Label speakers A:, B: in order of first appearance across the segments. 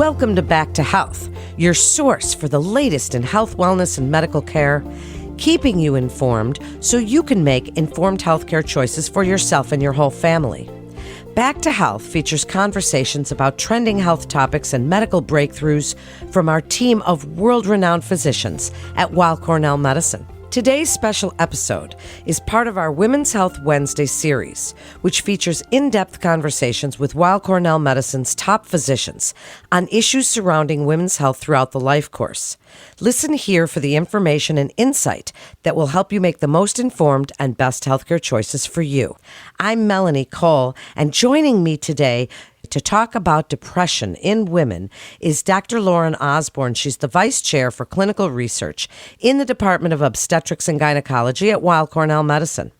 A: Welcome to Back to Health, your source for the latest in health, wellness, and medical care, keeping you informed so you can make informed healthcare choices for yourself and your whole family. Back to Health features conversations about trending health topics and medical breakthroughs from our team of world-renowned physicians at Weill Cornell Medicine. Today's special episode is part of our Women's Health Wednesday series, which features in-depth conversations with Weill Cornell Medicine's top physicians on issues surrounding women's health throughout the life course. Listen here for the information and insight that will help you make the most informed and best healthcare choices for you. I'm Melanie Cole, and joining me today to talk about depression in women is Dr. Lauren Osborne. She's the Vice Chair for Clinical Research in the Department of Obstetrics and Gynecology at Weill Cornell Medicine.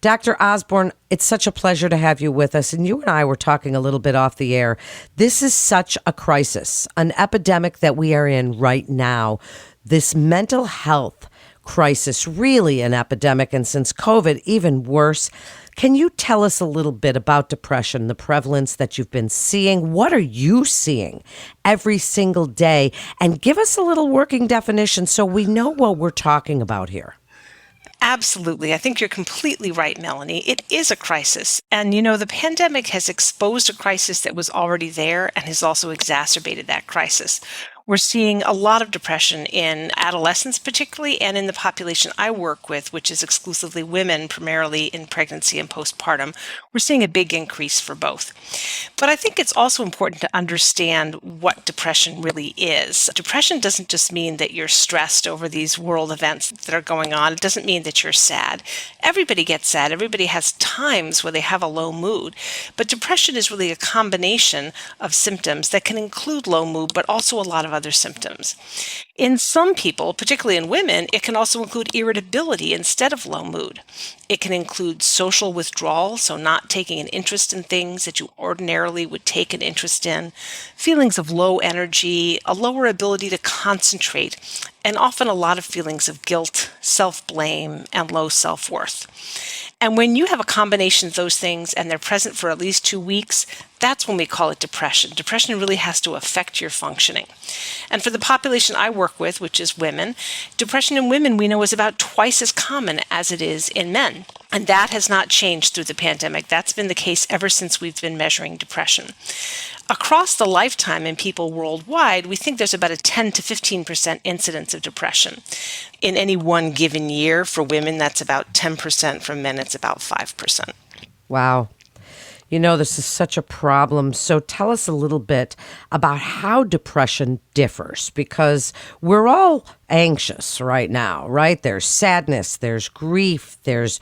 A: Dr. Osborne, it's such a pleasure to have you with us. And you and I were talking a little bit off the air. This is such a crisis, an epidemic that we are in right now. This mental health crisis, really an epidemic, and since COVID, even worse. Can you tell us a little bit about depression, the prevalence that you've been seeing? What are you seeing every single day? And give us a little working definition so we know what we're talking about here.
B: Absolutely. I think you're completely right, Melanie. It is a crisis. And, the pandemic has exposed a crisis that was already there and has also exacerbated that crisis. We're seeing a lot of depression in adolescents particularly, and in the population I work with, which is exclusively women, primarily in pregnancy and postpartum. We're seeing a big increase for both. But I think it's also important to understand what depression really is. Depression doesn't just mean that you're stressed over these world events that are going on. It doesn't mean that you're sad. Everybody gets sad. Everybody has times where they have a low mood. But depression is really a combination of symptoms that can include low mood, but also a lot of other symptoms. In some people, particularly in women, it can also include irritability instead of low mood. It can include social withdrawal, so not taking an interest in things that you ordinarily would take an interest in, feelings of low energy, a lower ability to concentrate, and often a lot of feelings of guilt, self-blame, and low self-worth. And when you have a combination of those things and they're present for at least 2 weeks, that's when we call it depression. Depression really has to affect your functioning. And for the population I work with, which is women, depression in women we know is about twice as common as it is in men. And that has not changed through the pandemic. That's been the case ever since we've been measuring depression. Across the lifetime in people worldwide, we think there's about a 10 to 15% incidence of depression. In any one given year, for women, that's about 10%. For men, it's about 5%.
A: Wow. This is such a problem. So tell us a little bit about how depression differs, because we're all anxious right now, right? There's sadness, there's grief, there's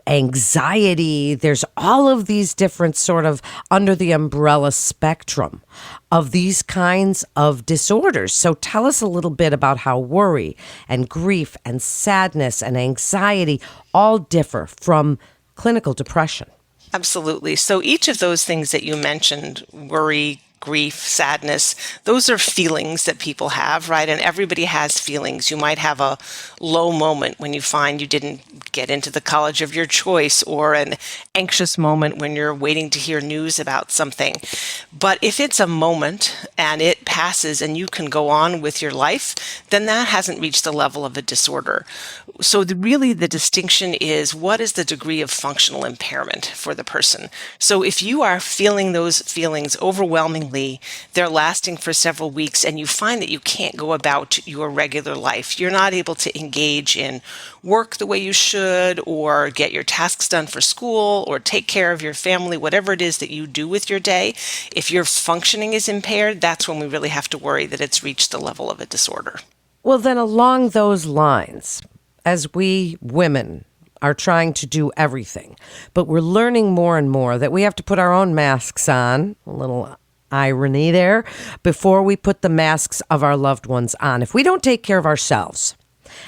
A: anxiety, there's all of these different sort of under the umbrella spectrum of these kinds of disorders. So tell us a little bit about how worry and grief and sadness and anxiety all differ from clinical depression.
B: Absolutely. So each of those things that you mentioned, worry, grief, sadness, those are feelings that people have, right? And everybody has feelings. You might have a low moment when you find you didn't get into the college of your choice, or an anxious moment when you're waiting to hear news about something. But if it's a moment and it passes and you can go on with your life, then that hasn't reached the level of a disorder. So really the distinction is, what is the degree of functional impairment for the person? So if you are feeling those feelings overwhelmingly, they're lasting for several weeks, and you find that you can't go about your regular life. You're not able to engage in work the way you should, or get your tasks done for school, or take care of your family, whatever it is that you do with your day. If your functioning is impaired, that's when we really have to worry that it's reached the level of a disorder.
A: Well, then along those lines, as we women are trying to do everything, but we're learning more and more that we have to put our own masks on, a little irony there, before we put the masks of our loved ones on. If we don't take care of ourselves,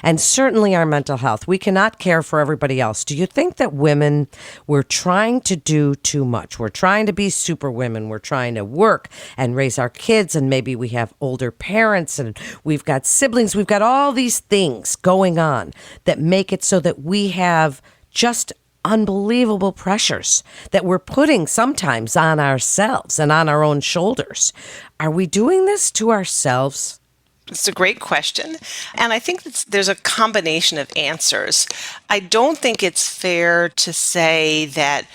A: and certainly our mental health, we cannot care for everybody else. Do you think that women, we're trying to do too much? We're trying to be super women. We're trying to work and raise our kids, and maybe we have older parents and we've got siblings. We've got all these things going on that make it so that we have just unbelievable pressures that we're putting sometimes on ourselves and on our own shoulders. Are we doing this to ourselves?
B: It's a great question. And I think there's a combination of answers. I don't think it's fair to say that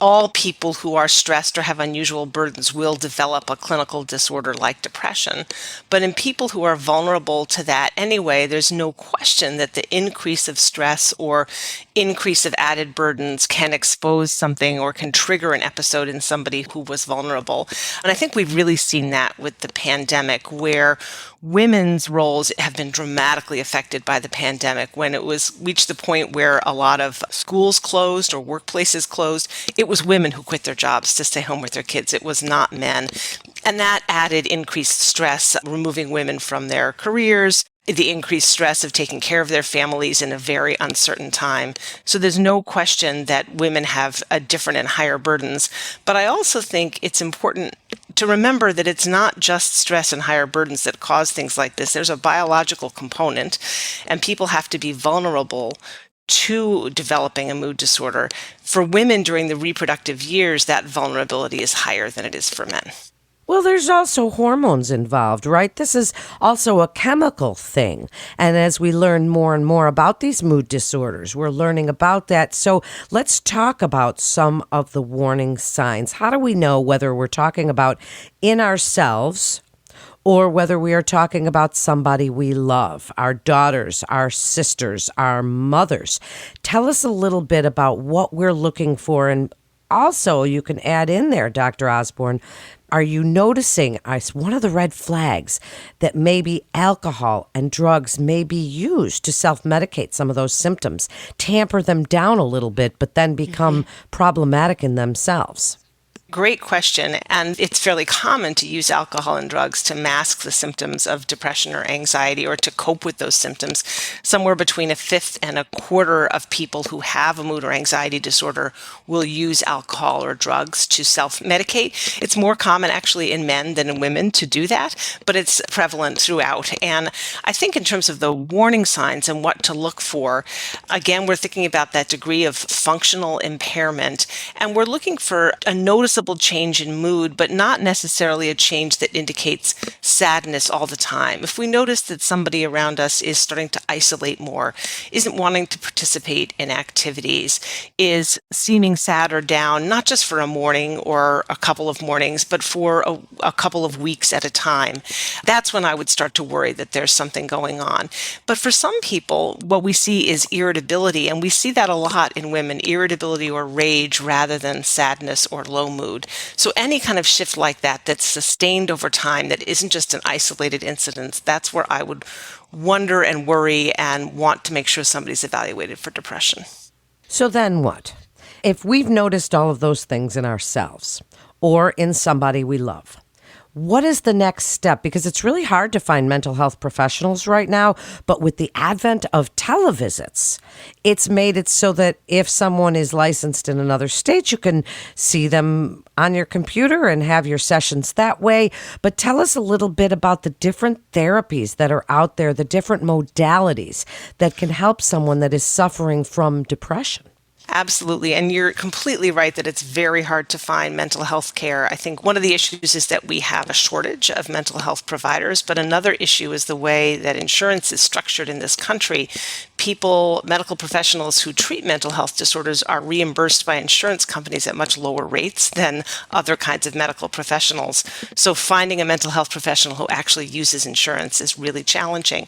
B: all people who are stressed or have unusual burdens will develop a clinical disorder like depression. But in people who are vulnerable to that anyway, there's no question that the increase of stress or increase of added burdens can expose something or can trigger an episode in somebody who was vulnerable. And I think we've really seen that with the pandemic, where women's roles have been dramatically affected by the pandemic. When it was reached the point where a lot of schools closed or workplaces closed, it was women who quit their jobs to stay home with their kids. It was not men. And that added increased stress, removing women from their careers, the increased stress of taking care of their families in a very uncertain time. So there's no question that women have a different and higher burdens. But I also think it's important to remember that it's not just stress and higher burdens that cause things like this. There's a biological component, and people have to be vulnerable to developing a mood disorder. For women during the reproductive years, that vulnerability is higher than it is for men.
A: Well, there's also hormones involved, right? This is also a chemical thing. And as we learn more and more about these mood disorders, we're learning about that. So let's talk about some of the warning signs. How do we know whether we're talking about in ourselves or whether we are talking about somebody we love, our daughters, our sisters, our mothers? Tell us a little bit about what we're looking for. And also, you can add in there, Dr. Osborne, are you noticing one of the red flags that maybe alcohol and drugs may be used to self-medicate some of those symptoms, tamper them down a little bit, but then become problematic in themselves?
B: Great question. And it's fairly common to use alcohol and drugs to mask the symptoms of depression or anxiety or to cope with those symptoms. Somewhere between a fifth and a quarter of people who have a mood or anxiety disorder will use alcohol or drugs to self-medicate. It's more common actually in men than in women to do that, but it's prevalent throughout. And I think in terms of the warning signs and what to look for, again, we're thinking about that degree of functional impairment, and we're looking for a noticeable change in mood, but not necessarily a change that indicates sadness all the time. If we notice that somebody around us is starting to isolate more, isn't wanting to participate in activities, is seeming sad or down, not just for a morning or a couple of mornings, but for a couple of weeks at a time, that's when I would start to worry that there's something going on. But for some people, what we see is irritability, and we see that a lot in women, irritability or rage rather than sadness or low mood. So any kind of shift like that that's sustained over time, that isn't just an isolated incident, that's where I would wonder and worry and want to make sure somebody's evaluated for depression.
A: So then what? If we've noticed all of those things in ourselves or in somebody we love, what is the next step? Because it's really hard to find mental health professionals right now, but with the advent of televisits, it's made it so that if someone is licensed in another state, you can see them on your computer and have your sessions that way. But tell us a little bit about the different therapies that are out there, the different modalities that can help someone that is suffering from depression.
B: Absolutely. And you're completely right that it's very hard to find mental health care. I think one of the issues is that we have a shortage of mental health providers, but another issue is the way that insurance is structured in this country. People, medical professionals who treat mental health disorders are reimbursed by insurance companies at much lower rates than other kinds of medical professionals. So finding a mental health professional who actually uses insurance is really challenging.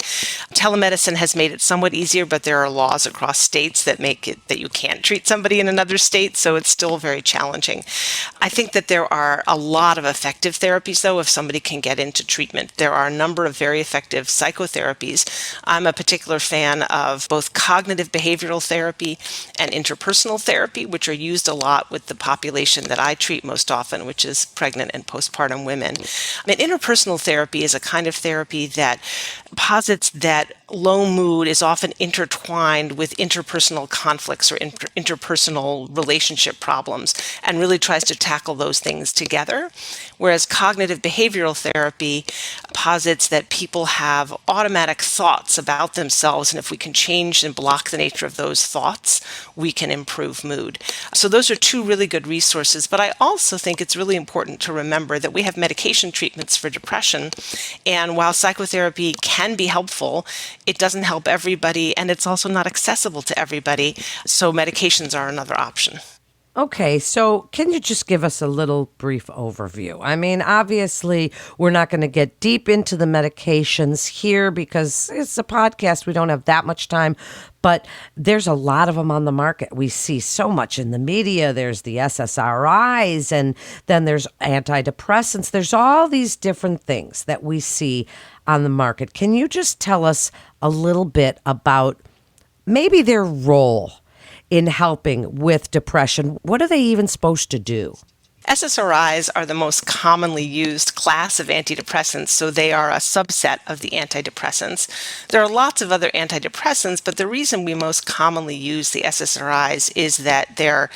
B: Telemedicine has made it somewhat easier, but there are laws across states that make it that you can't treat somebody in another state, so it's still very challenging. I think that there are a lot of effective therapies, though, if somebody can get into treatment. There are a number of very effective psychotherapies. I'm a particular fan of both cognitive behavioral therapy and interpersonal therapy, which are used a lot with the population that I treat most often, which is pregnant and postpartum women. I mean, interpersonal therapy is a kind of therapy that posits that low mood is often intertwined with interpersonal conflicts or interpersonal relationship problems and really tries to tackle those things together. Whereas cognitive behavioral therapy posits that people have automatic thoughts about themselves, and if we can change and block the nature of those thoughts, we can improve mood. So those are two really good resources. But I also think it's really important to remember that we have medication treatments for depression. And while psychotherapy can be helpful, it doesn't help everybody, and it's also not accessible to everybody. So medications are another option.
A: Okay, so can you just give us a little brief overview? I mean, obviously, we're not going to get deep into the medications here because it's a podcast. We don't have that much time, but there's a lot of them on the market. We see so much in the media. There's the SSRIs, and then there's antidepressants. There's all these different things that we see on the market. Can you just tell us a little bit about maybe their role in helping with depression? What are they even supposed to do?
B: SSRIs are the most commonly used class of antidepressants, so they are a subset of the antidepressants. There are lots of other antidepressants, but the reason we most commonly use the SSRIs is that they're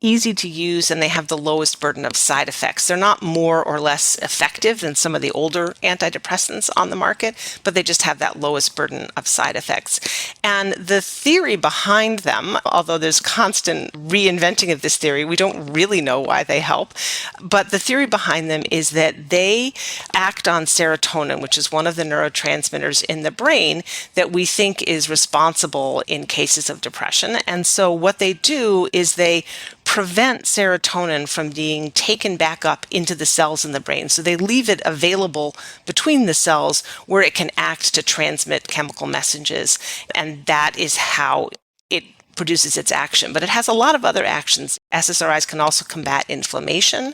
B: easy to use and they have the lowest burden of side effects. They're not more or less effective than some of the older antidepressants on the market, but they just have that lowest burden of side effects. And the theory behind them, although there's constant reinventing of this theory, we don't really know why they help, but the theory behind them is that they act on serotonin, which is one of the neurotransmitters in the brain that we think is responsible in cases of depression. And so what they do is they prevent serotonin from being taken back up into the cells in the brain. So they leave it available between the cells where it can act to transmit chemical messages. And that is how it produces its action. But it has a lot of other actions. SSRIs can also combat inflammation.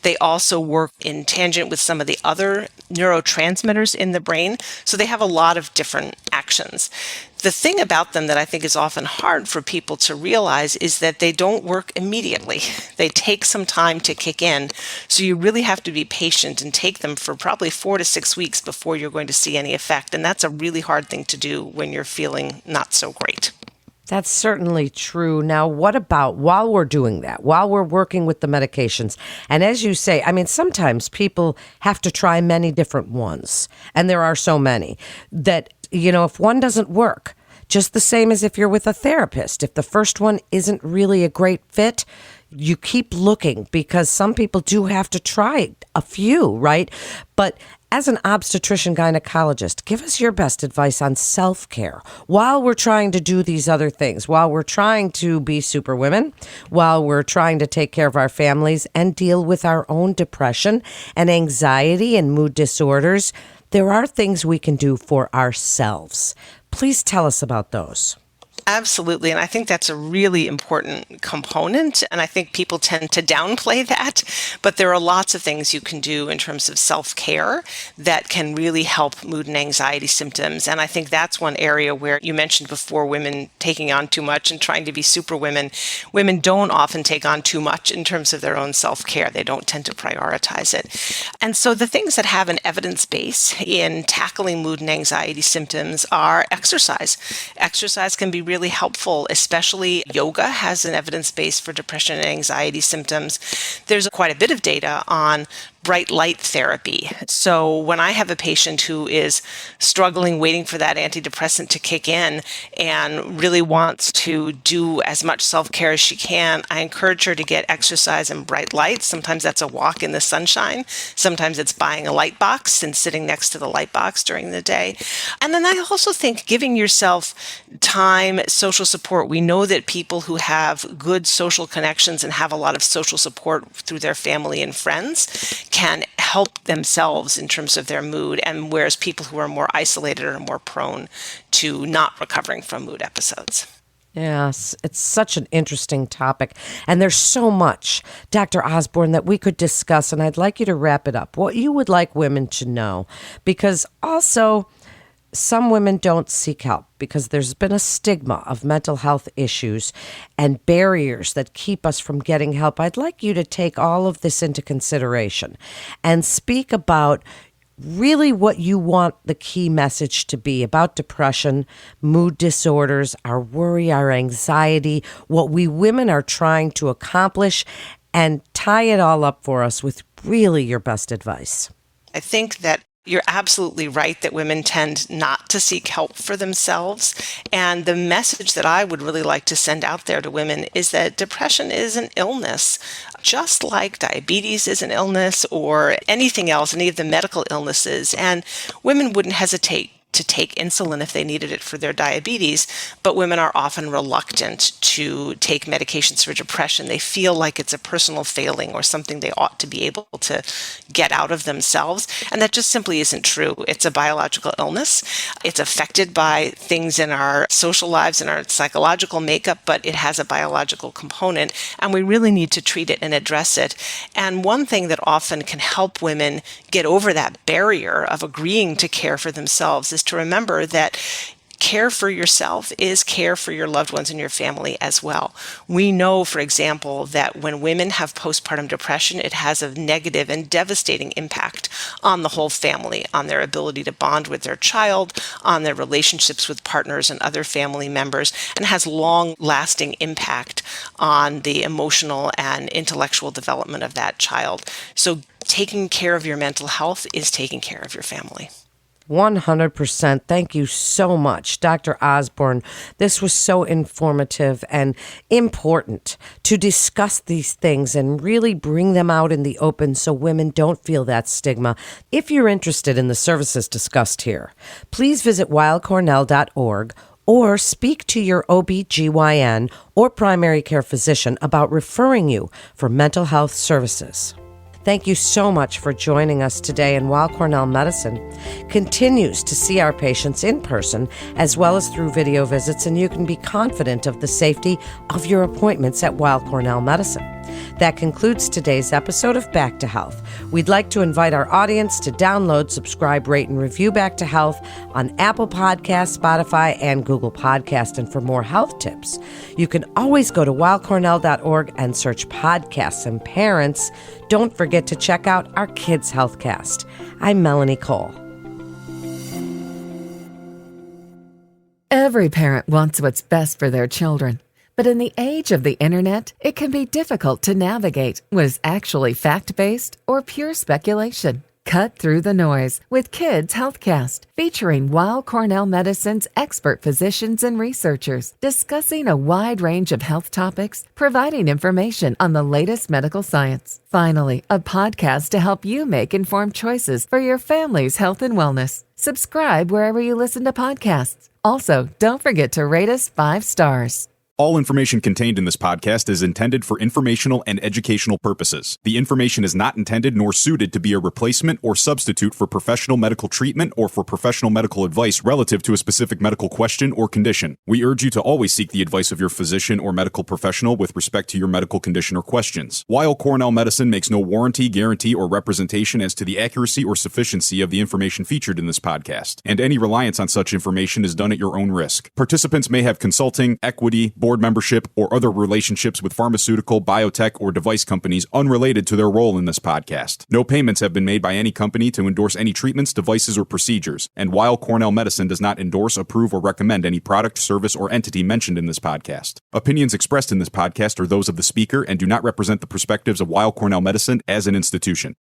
B: They also work in tangent with some of the other neurotransmitters in the brain. So they have a lot of different actions. The thing about them that I think is often hard for people to realize is that they don't work immediately. They take some time to kick in. So you really have to be patient and take them for probably 4 to 6 weeks before you're going to see any effect. And that's a really hard thing to do when you're feeling not so great.
A: That's certainly true. Now, what about while we're doing that, while we're working with the medications? And as you say, I mean, sometimes people have to try many different ones. And there are so many that, you know, if one doesn't work, just the same as if you're with a therapist, if the first one isn't really a great fit, you keep looking because some people do have to try a few, right? But as an obstetrician gynecologist, give us your best advice on self-care while we're trying to do these other things, while we're trying to be superwomen, while we're trying to take care of our families and deal with our own depression and anxiety and mood disorders. There are things we can do for ourselves. Please tell us about those.
B: Absolutely. And I think that's a really important component. And I think people tend to downplay that. But there are lots of things you can do in terms of self-care that can really help mood and anxiety symptoms. And I think that's one area where you mentioned before women taking on too much and trying to be superwomen. Women don't often take on too much in terms of their own self-care. They don't tend to prioritize it. And so the things that have an evidence base in tackling mood and anxiety symptoms are exercise. Exercise can be really helpful, especially yoga has an evidence base for depression and anxiety symptoms. There's quite a bit of data on bright light therapy. So when I have a patient who is struggling, waiting for that antidepressant to kick in and really wants to do as much self-care as she can, I encourage her to get exercise and bright lights. Sometimes that's a walk in the sunshine. Sometimes it's buying a light box and sitting next to the light box during the day. And then I also think giving yourself time, social support. We know that people who have good social connections and have a lot of social support through their family and friends can help themselves in terms of their mood, and whereas people who are more isolated are more prone to not recovering from mood episodes.
A: Yes, it's such an interesting topic. And there's so much, Dr. Osborne, that we could discuss. And I'd like you to wrap it up, what you would like women to know. Because also, some women don't seek help because there's been a stigma of mental health issues and barriers that keep us from getting help. I'd like you to take all of this into consideration and speak about really what you want the key message to be about depression, mood disorders, our worry, our anxiety, what we women are trying to accomplish, and tie it all up for us with really your best advice.
B: I think that you're absolutely right that women tend not to seek help for themselves. And the message that I would really like to send out there to women is that depression is an illness, just like diabetes is an illness or anything else, any of the medical illnesses. And women wouldn't hesitate to take insulin if they needed it for their diabetes, but women are often reluctant to take medications for depression. They feel like it's a personal failing or something they ought to be able to get out of themselves, and that just simply isn't true. It's a biological illness. It's affected by things in our social lives and our psychological makeup, but it has a biological component, and we really need to treat it and address it. And one thing that often can help women get over that barrier of agreeing to care for themselves is to remember that care for yourself is care for your loved ones and your family as well. We know, for example, that when women have postpartum depression, it has a negative and devastating impact on the whole family, on their ability to bond with their child, on their relationships with partners and other family members, and has long-lasting impact on the emotional and intellectual development of that child. So taking care of your mental health is taking care of your family.
A: 100%. Thank you so much, Dr. Osborne. This was so informative and important to discuss these things and really bring them out in the open so women don't feel that stigma. If you're interested in the services discussed here, please visit weillcornell.org or speak to your OB/GYN or primary care physician about referring you for mental health services. Thank you so much for joining us today. And Weill Cornell Medicine continues to see our patients in person as well as through video visits, and you can be confident of the safety of your appointments at Weill Cornell Medicine. That concludes today's episode of Back to Health. We'd like to invite our audience to download, subscribe, rate, and review Back to Health on Apple Podcasts, Spotify, and Google Podcasts. And for more health tips, you can always go to weillcornell.org and search podcasts. And parents, don't forget to check out our Kids Healthcast. I'm Melanie Cole.
C: Every parent wants what's best for their children. But in the age of the internet, it can be difficult to navigate what is actually fact-based or pure speculation. Cut through the noise with Kids Healthcast, featuring Weill Cornell Medicine's expert physicians and researchers discussing a wide range of health topics, providing information on the latest medical science. Finally, a podcast to help you make informed choices for your family's health and wellness. Subscribe wherever you listen to podcasts. Also, don't forget to rate us 5 stars.
D: All information contained in this podcast is intended for informational and educational purposes. The information is not intended nor suited to be a replacement or substitute for professional medical treatment or for professional medical advice relative to a specific medical question or condition. We urge you to always seek the advice of your physician or medical professional with respect to your medical condition or questions. Weill Cornell Medicine makes no warranty, guarantee, or representation as to the accuracy or sufficiency of the information featured in this podcast, and any reliance on such information is done at your own risk. Participants may have consulting, equity, board membership, or other relationships with pharmaceutical, biotech, or device companies unrelated to their role in this podcast. No payments have been made by any company to endorse any treatments, devices, or procedures, and Weill Cornell Medicine does not endorse, approve, or recommend any product, service, or entity mentioned in this podcast. Opinions expressed in this podcast are those of the speaker and do not represent the perspectives of Weill Cornell Medicine as an institution.